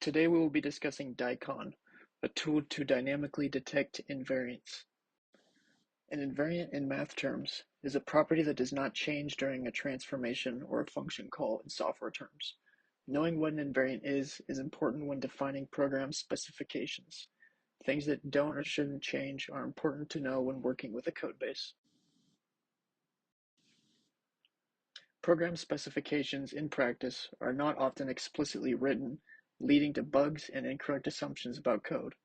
Today we will be discussing Daikon, a tool to dynamically detect invariants. An invariant in math terms is a property that does not change during a transformation or a function call in software terms. Knowing what an invariant is important when defining program specifications. Things that don't or shouldn't change are important to know when working with a codebase. Program specifications in practice are not often explicitly written, leading to bugs and incorrect assumptions about code.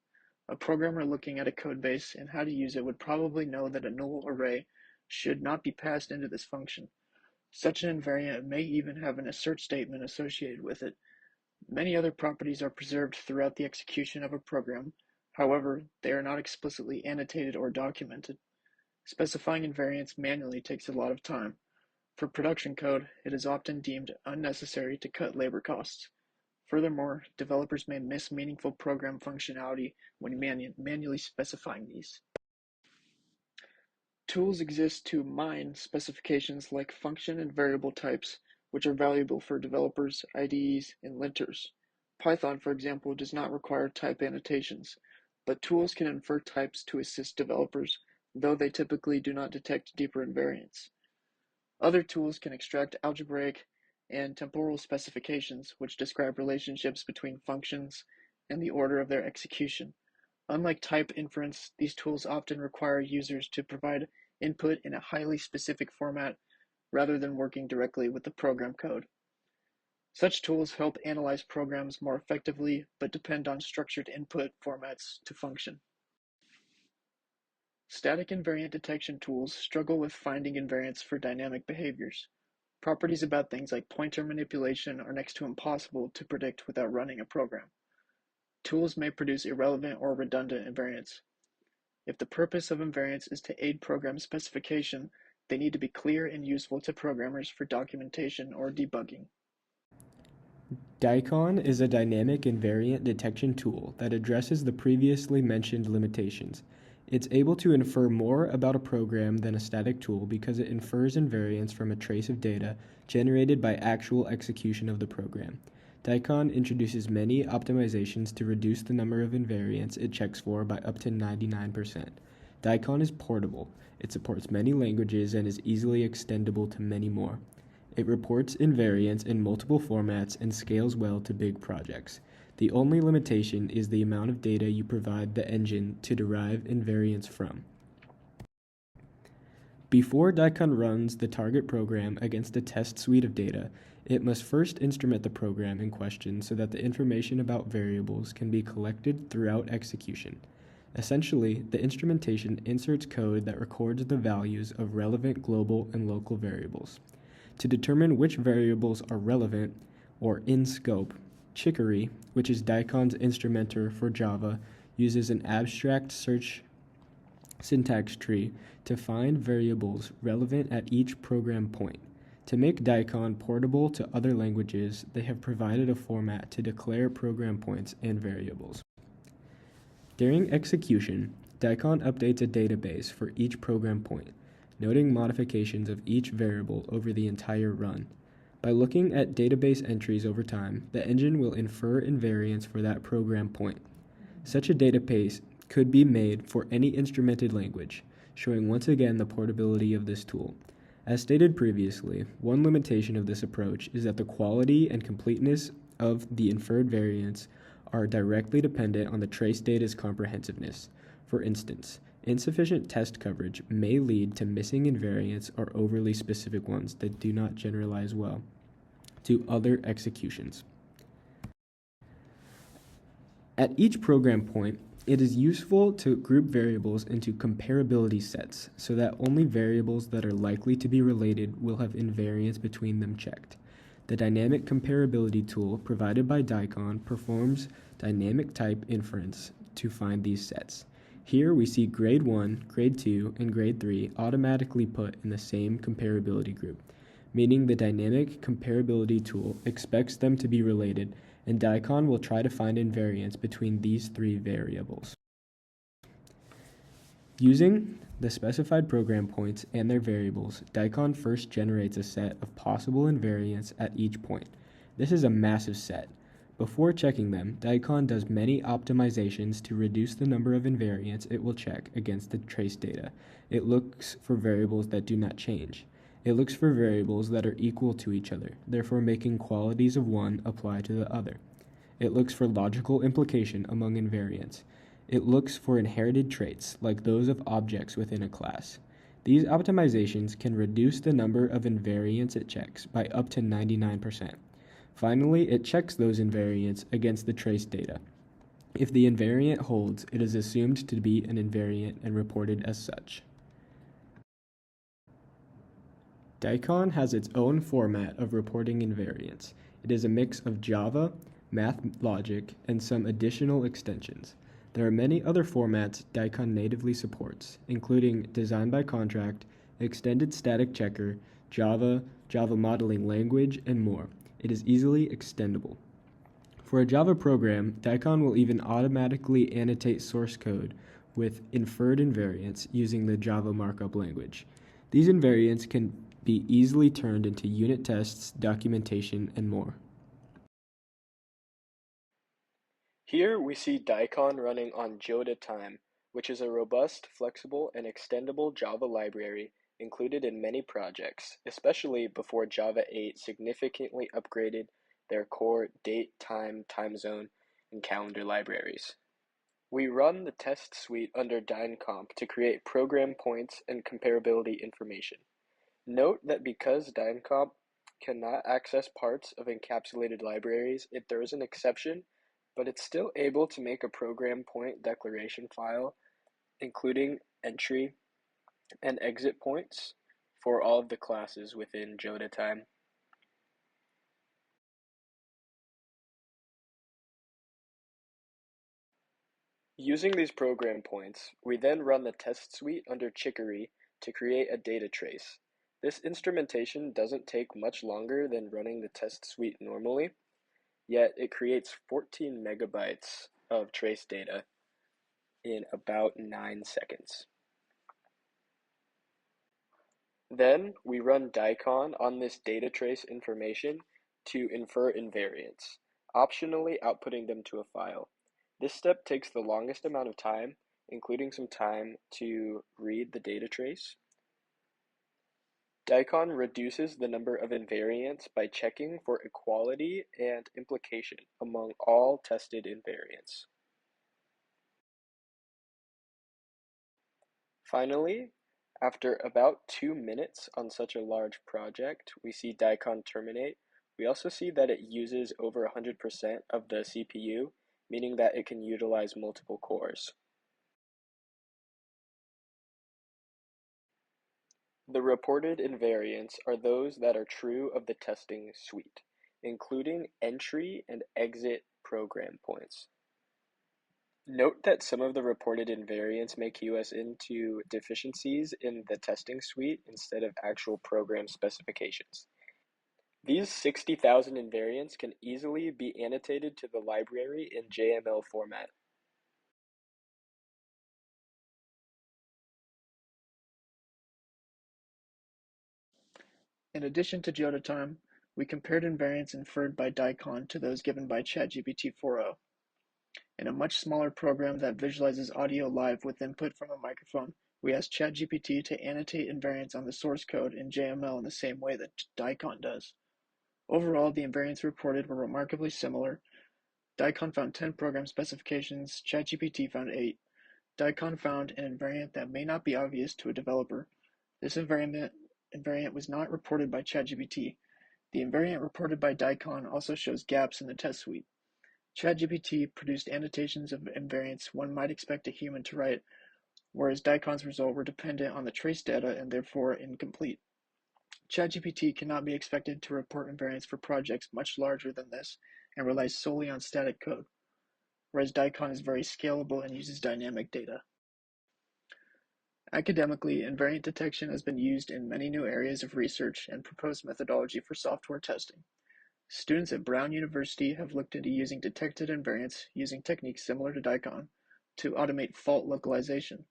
A programmer looking at a codebase and how to use it would probably know that a null array should not be passed into this function. Such an invariant may even have an assert statement associated with it. Many other properties are preserved throughout the execution of a program. However, they are not explicitly annotated or documented. Specifying invariants manually takes a lot of time. For production code, it is often deemed unnecessary to cut labor costs. Furthermore, developers may miss meaningful program functionality when manually specifying these. Tools exist to mine specifications like function and variable types, which are valuable for developers, IDEs, and linters. Python, for example, does not require type annotations, but tools can infer types to assist developers, though they typically do not detect deeper invariants. Other tools can extract algebraic and temporal specifications, which describe relationships between functions and the order of their execution. Unlike type inference, these tools often require users to provide input in a highly specific format rather than working directly with the program code. Such tools help analyze programs more effectively, but depend on structured input formats to function. Static invariant detection tools struggle with finding invariants for dynamic behaviors. Properties about things like pointer manipulation are next to impossible to predict without running a program. Tools may produce irrelevant or redundant invariants. If the purpose of invariants is to aid program specification, they need to be clear and useful to programmers for documentation or debugging. Daikon is a dynamic invariant detection tool that addresses the previously mentioned limitations. It's able to infer more about a program than a static tool because it infers invariants from a trace of data generated by actual execution of the program. Daikon introduces many optimizations to reduce the number of invariants it checks for by up to 99%. Daikon is portable. It supports many languages and is easily extendable to many more. It reports invariants in multiple formats and scales well to big projects. The only limitation is the amount of data you provide the engine to derive invariants from. Before Daikon runs the target program against a test suite of data, it must first instrument the program in question so that the information about variables can be collected throughout execution. Essentially, the instrumentation inserts code that records the values of relevant global and local variables. To determine which variables are relevant or in scope, Chicory, which is Daikon's instrumenter for Java, uses an abstract search syntax tree to find variables relevant at each program point. To make Daikon portable to other languages, they have provided a format to declare program points and variables. During execution, Daikon updates a database for each program point, noting modifications of each variable over the entire run. By looking at database entries over time, the engine will infer invariants for that program point. Such a database could be made for any instrumented language, showing once again the portability of this tool. As stated previously, one limitation of this approach is that the quality and completeness of the inferred variants are directly dependent on the trace data's comprehensiveness. For instance, insufficient test coverage may lead to missing invariants or overly specific ones that do not generalize well to other executions. At each program point, it is useful to group variables into comparability sets so that only variables that are likely to be related will have invariance between them checked. The dynamic comparability tool provided by Daikon performs dynamic type inference to find these sets. Here we see grade 1, grade 2, and grade 3 automatically put in the same comparability group, meaning the dynamic comparability tool expects them to be related, and Daikon will try to find invariance between these three variables. Using the specified program points and their variables, Daikon first generates a set of possible invariants at each point. This is a massive set, Before checking them, Daikon does many optimizations to reduce the number of invariants it will check against the trace data. It looks for variables that do not change. It looks for variables that are equal to each other, therefore making qualities of one apply to the other. It looks for logical implication among invariants. It looks for inherited traits, like those of objects within a class. These optimizations can reduce the number of invariants it checks by up to 99%. Finally, it checks those invariants against the trace data. If the invariant holds, it is assumed to be an invariant and reported as such. Daikon has its own format of reporting invariants. It is a mix of Java, math logic, and some additional extensions. There are many other formats Daikon natively supports, including design by contract, extended static checker, Java, Java modeling language, and more. It is easily extendable. For a Java program, Daikon will even automatically annotate source code with inferred invariants using the Java markup language. These invariants can be easily turned into unit tests, documentation, and more. Here we see Daikon running on JodaTime, which is a robust, flexible, and extendable Java library included in many projects, especially before Java 8 significantly upgraded their core date, time, time zone, and calendar libraries. We run the test suite under Daikon to create program points and comparability information. Note that because Daikon cannot access parts of encapsulated libraries, it throws an exception, but it's still able to make a program point declaration file, including entry and exit points for all of the classes within JodaTime. Using these program points, we then run the test suite under Chicory to create a data trace. This instrumentation doesn't take much longer than running the test suite normally, yet it creates 14 megabytes of trace data in about 9 seconds. Then we run Daikon on this data trace information to infer invariants, optionally outputting them to a file. This step takes the longest amount of time, including some time to read the data trace. Daikon reduces the number of invariants by checking for equality and implication among all tested invariants. Finally, after about 2 minutes on such a large project, we see Daikon terminate. We also see that it uses over 100% of the CPU, meaning that it can utilize multiple cores. The reported invariants are those that are true of the testing suite, including entry and exit program points. Note that some of the reported invariants may cue us into deficiencies in the testing suite instead of actual program specifications. These 60,000 invariants can easily be annotated to the library in JML format. In addition to JodaTime, we compared invariants inferred by Daikon to those given by ChatGPT 4o. In a much smaller program that visualizes audio live with input from a microphone, we asked ChatGPT to annotate invariants on the source code in JML in the same way that Daikon does. Overall, the invariants reported were remarkably similar. Daikon found 10 program specifications, ChatGPT found 8. Daikon found an invariant that may not be obvious to a developer. This invariant was not reported by ChatGPT. The invariant reported by Daikon also shows gaps in the test suite. ChatGPT produced annotations of invariants one might expect a human to write, whereas Daikon's results were dependent on the trace data and therefore incomplete. ChatGPT cannot be expected to report invariants for projects much larger than this and relies solely on static code, whereas Daikon is very scalable and uses dynamic data. Academically, invariant detection has been used in many new areas of research and proposed methodology for software testing. Students at Brown University have looked into using detected invariants using techniques similar to Daikon to automate fault localization.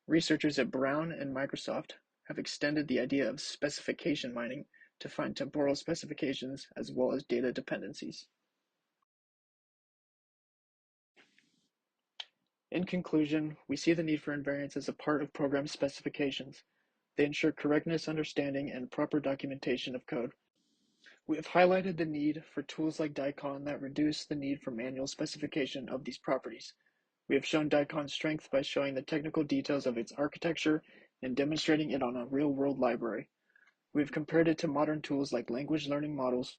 Researchers at Brown and Microsoft have extended the idea of specification mining to find temporal specifications as well as data dependencies. In conclusion, we see the need for invariants as a part of program specifications. They ensure correctness, understanding, and proper documentation of code. We have highlighted the need for tools like Daikon that reduce the need for manual specification of these properties. We have shown Daikon's strength by showing the technical details of its architecture and demonstrating it on a real-world library. We have compared it to modern tools like language learning models.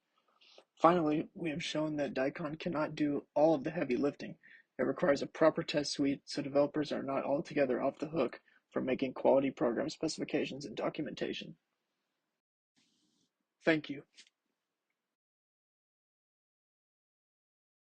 Finally, we have shown that Daikon cannot do all of the heavy lifting. It requires a proper test suite so developers are not altogether off the hook for making quality program specifications and documentation. Thank you.